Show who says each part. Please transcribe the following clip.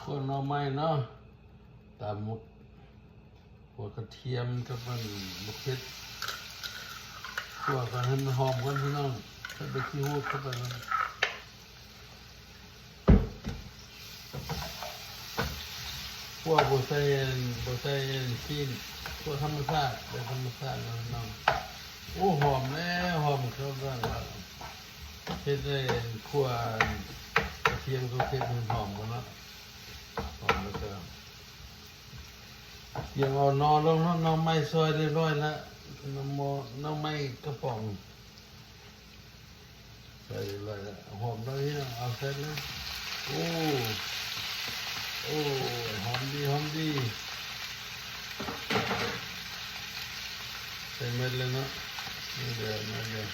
Speaker 1: ขั่วหน่อไม้เนาะตามหมดหัวกระเทียมกับมันมะเขือขั่วกันให้มันหอมกันพี่น้องใส่ใบขี้หูดเข้าไปมันขั่วบัวใส่ขี้ขั่วธรรมชาติแบบธรรมชาตินะพี่น้องโอ้หอมแล้วหอมเข้าบ้างว่าเฮ็ดได้ขั่วกระเทียมก็เฮ็ดมันหอมกันเนาะหอมแล้วก็ยังเอานอลงน้ำไม้ซอยเรียบร้อยแล้วน้ำไม้กระป๋องใส่เรียบร้อยแล้วหอมแล้วที่เอาเสร็จแล้วโอ้หอมดีใส่เม็ดเลยเนาะนี่เดี๋ยว